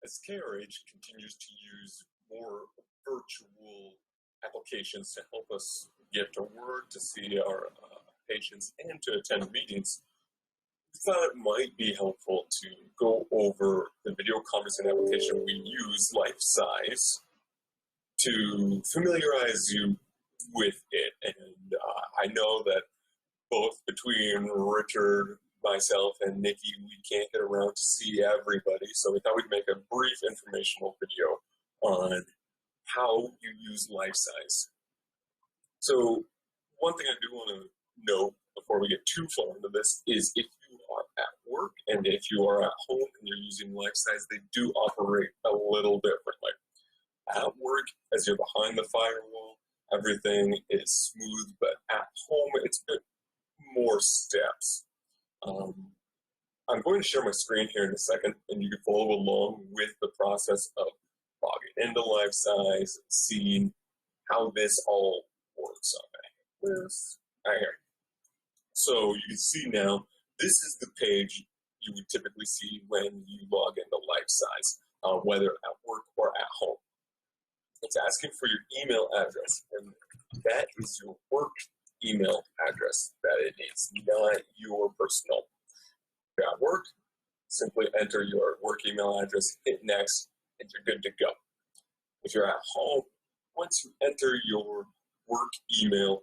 As KRH continues to use more virtual applications to help us get to work, to see our patients, and to attend meetings, we thought it might be helpful to go over the video conferencing application we use, Lifesize, to familiarize you with it. And I know that both between Richard, myself, and Nikki, we can't get around to see everybody, so we thought we'd make a brief informational video on how you use Lifesize. So one thing I do want to note before we get too far into this is if you are at work and if you are at home and you're using Lifesize, they do operate a little differently. At work, as you're behind the firewall, everything is smooth, but at home, it's a bit more steps. I'm going to share my screen here in a second, and you can follow along with the process of logging into Lifesize, seeing how this all works. So you can see now, this is the page you would typically see when you log into Lifesize, whether at work or at home. It's asking for your email address, and that is your work email address that it needs, not your personal. If you're at work, simply enter your work email address, hit next, and you're good to go. If you're at home, once you enter your work email,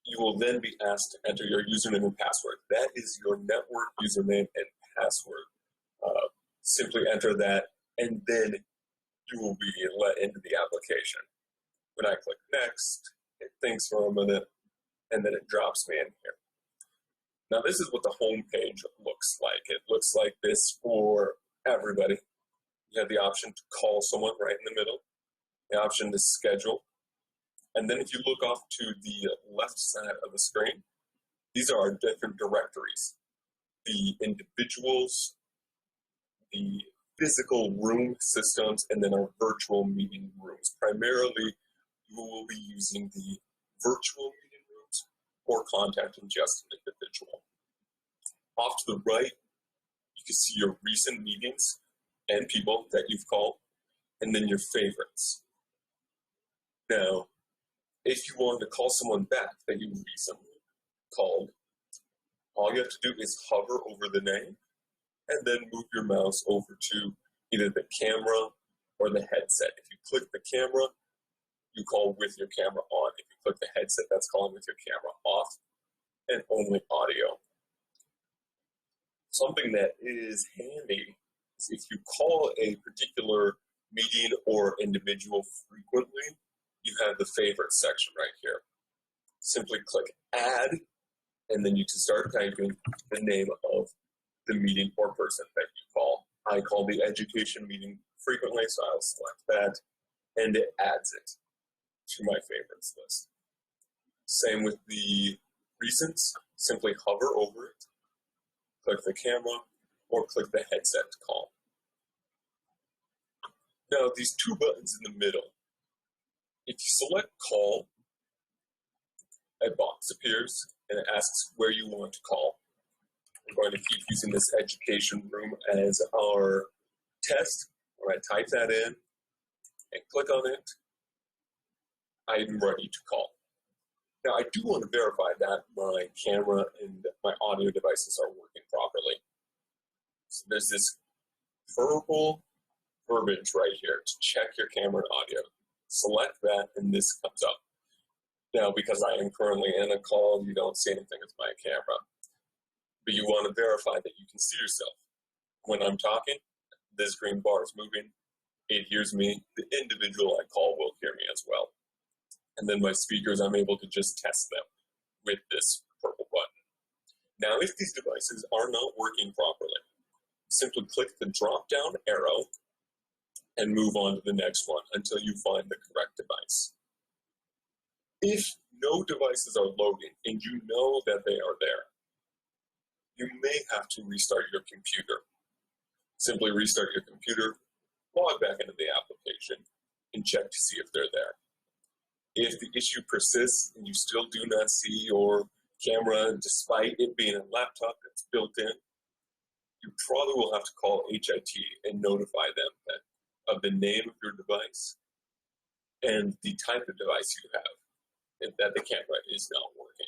you will then be asked to enter your username and password. That is your network username and password. Simply enter that, and then you will be let into the application. When I click next, it thinks for a minute, and then it drops me in here. Now this is what the home page looks like. It looks like this for everybody. You have the option to call someone right in the middle, the option to schedule, and then if you look off to the left side of the screen, these are our different directories. The individuals, the physical room systems, and then our virtual meeting rooms. Primarily, you will be using the virtual meeting rooms or contacting just an individual. Off to the right, you can see your recent meetings and people that you've called, and then your favorites. Now, if you want to call someone back that you recently called, all you have to do is hover over the name and then move your mouse over to either the camera or the headset. If you click the camera, you call with your camera on. If you click the headset, that's calling with your camera off and only audio. Something that is handy is if you call a particular meeting or individual frequently, you have the favorite section right here. Simply click add, and then you can start typing the name of the meeting or person that you call. I call the education meeting frequently, so I'll select that, and it adds it to my favorites list. Same with the recents, simply hover over it, click the camera, or click the headset to call. Now these two buttons in the middle, if you select call, a box appears and it asks where you want to call. We're going to keep using this education room as our test. When I type that in and click on it, I'm ready to call. Now I do want to verify that my camera and my audio devices are working properly. So there's this verbal verbiage right here to check your camera and audio. Select that and this comes up. Now because I am currently in a call, you don't see anything with my camera. But you want to verify that you can see yourself. When I'm talking, this green bar is moving, it hears me, the individual I call will hear me as well. And then my speakers, I'm able to just test them with this purple button. Now if these devices are not working properly, simply click the drop-down arrow and move on to the next one until you find the correct device. If no devices are loading and you know that they are there, you may have to restart your computer. Simply restart your computer, log back into the application, and check to see if they're there. If the issue persists and you still do not see your camera, despite it being a laptop that's built in, you probably will have to call HIT and notify them that of the name of your device and the type of device you have, and that the camera is not working.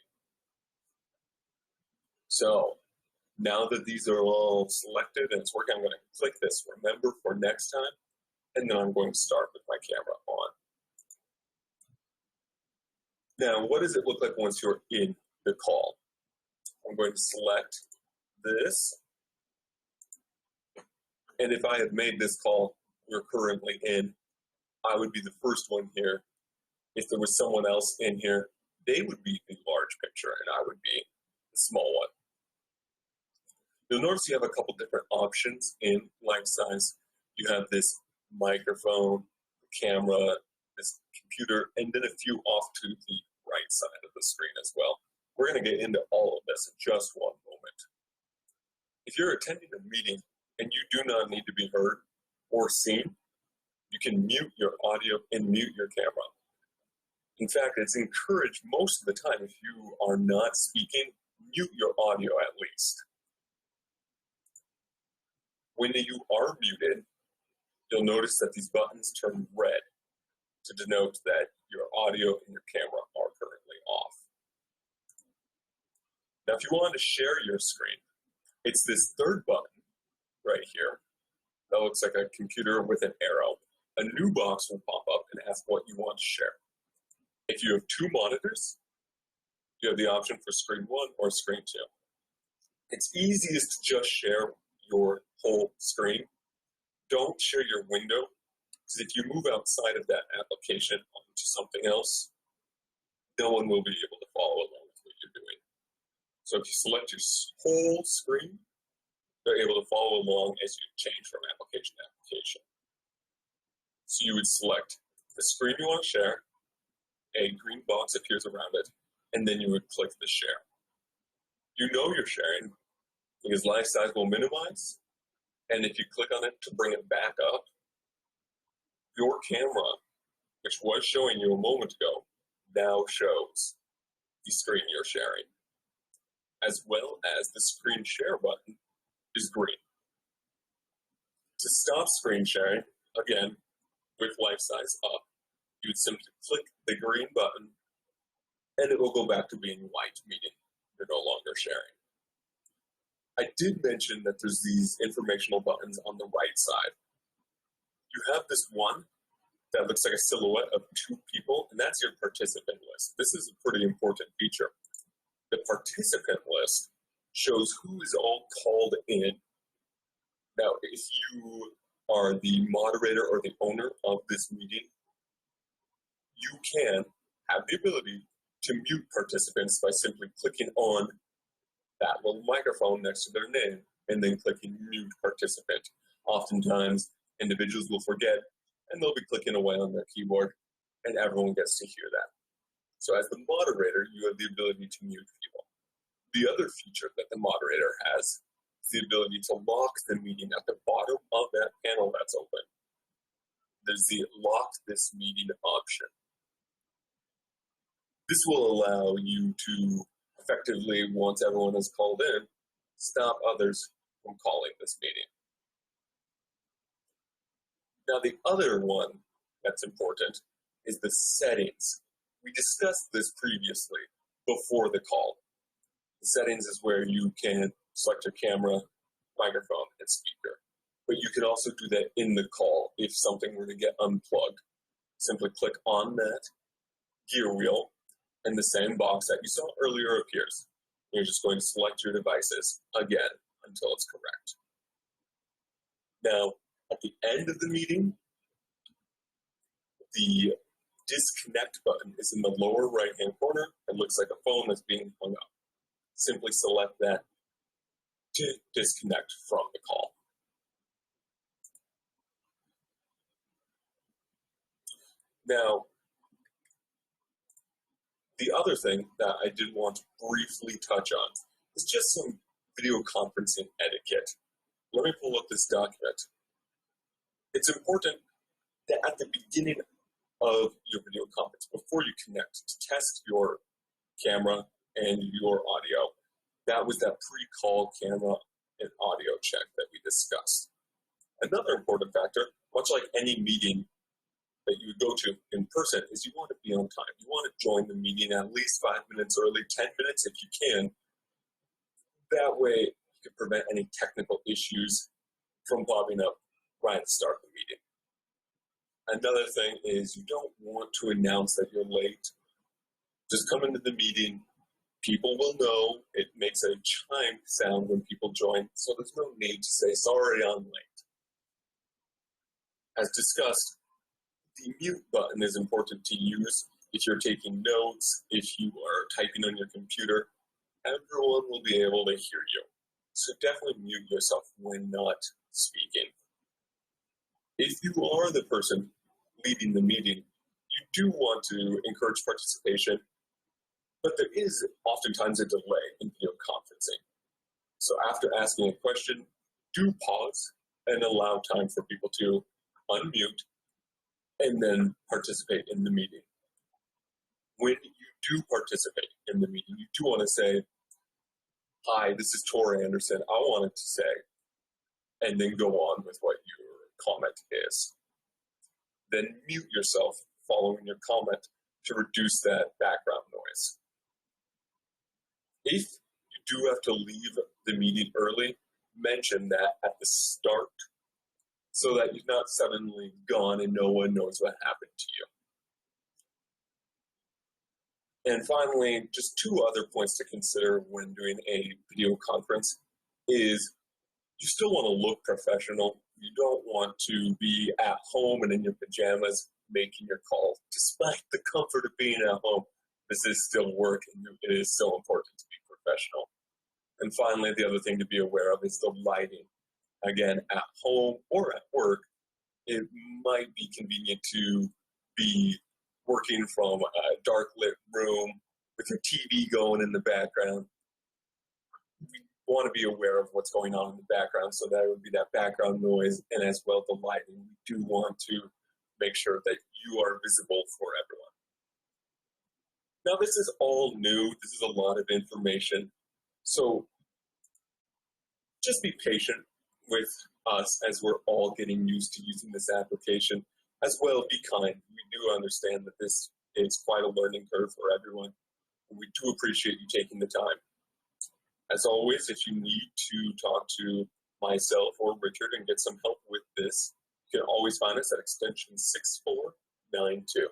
So now that these are all selected and it's working, I'm going to click this remember for next time, and then I'm going to start with my camera on. Now, what does it look like once you're in the call? I'm going to select this, and if I had made this call we're currently in, I would be the first one here. If there was someone else in here, they would be the large picture and I would be the small one. You'll notice you have a couple different options in Lifesize. You have this microphone, camera, this computer, and then a few off to the right side of the screen as well. We're going to get into all of this in just one moment. If you're attending a meeting and you do not need to be heard or seen, you can mute your audio and mute your camera. In fact, it's encouraged most of the time, if you are not speaking, mute your audio at least. When you are muted, you'll notice that these buttons turn red to denote that your audio and your camera are currently off. Now, if you want to share your screen, it's this third button right here that looks like a computer with an arrow. A new box will pop up and ask what you want to share. If you have two monitors, you have the option for screen 1 or screen 2. It's easiest to just share your whole screen. Don't share your window, because if you move outside of that application onto something else, no one will be able to follow along with what you're doing. So if you select your whole screen, they're able to follow along as you change from application to application. So you would select the screen you want to share, a green box appears around it, and then you would click the share. You know you're sharing because Lifesize will minimize, and if you click on it to bring it back up, your camera, which was showing you a moment ago, now shows the screen you're sharing, as well as the screen share button is green. To stop screen sharing, again, with Lifesize up, you'd simply click the green button and it will go back to being white, meaning you're no longer sharing. I did mention that there's these informational buttons on the right side. You have this one that looks like a silhouette of two people, and that's your participant list. This is a pretty important feature. The participant list shows who is all called in. Now, if you are the moderator or the owner of this meeting, you can have the ability to mute participants by simply clicking on that little microphone next to their name and then clicking mute participant. Oftentimes, individuals will forget and they'll be clicking away on their keyboard and everyone gets to hear that. So as the moderator, you have the ability to mute people. The other feature that the moderator has is the ability to lock the meeting at the bottom of that panel that's open. There's the lock this meeting option. This will allow you to effectively, once everyone is called in, stop others from calling this meeting. Now, the other one that's important is the settings. We discussed this previously before the call. The settings is where you can select your camera, microphone, and speaker. But you can also do that in the call if something were to get unplugged. Simply click on that gear wheel and the same box that you saw earlier appears. You're just going to select your devices again until it's correct. Now, at the end of the meeting, the disconnect button is in the lower right-hand corner. It looks like a phone that's being hung up. Simply select that to disconnect from the call. Now, the other thing that I did want to briefly touch on is just some video conferencing etiquette. Let me pull up this document. It's important that at the beginning of your video conference, before you connect, to test your camera and your audio. That was that pre-call camera and audio check that we discussed. Another important factor, much like any meeting that you would go to in person, is you want to be on time. You want to join the meeting at least 5 minutes early, 10 minutes if you can. That way, you can prevent any technical issues from popping up right at the start of the meeting. Another thing is you don't want to announce that you're late. Just come into the meeting. People will know. It makes a chime sound when people join, so there's no need to say, sorry, I'm late. As discussed, the mute button is important to use if you're taking notes, if you are typing on your computer. Everyone will be able to hear you. So definitely mute yourself when not speaking. If you are the person leading the meeting, you do want to encourage participation, but there is oftentimes a delay in video conferencing. So after asking a question, do pause and allow time for people to unmute and then participate in the meeting. When you do participate in the meeting, you do want to say, hi, this is Tori Anderson. I wanted to say, and then go on with what your comment is. Then mute yourself following your comment to reduce that background noise. If you do have to leave the meeting early, mention that at the start so that you're not suddenly gone and no one knows what happened to you. And finally, just two other points to consider when doing a video conference is you still want to look professional. You don't want to be at home and in your pajamas making your call. Despite the comfort of being at home, this is still work and it is so important to be professional. And finally, the other thing to be aware of is the lighting. Again, at home or at work, it might be convenient to be working from a dark lit room with your TV going in the background. We want to be aware of what's going on in the background, so that would be that background noise and as well the lighting. We do want to make sure that you are visible for everyone. Now, this is all new. This is a lot of information. So just be patient with us as we're all getting used to using this application. As well, be kind. We do understand that this is quite a learning curve for everyone. And we do appreciate you taking the time. As always, if you need to talk to myself or Richard and get some help with this, you can always find us at extension 6492.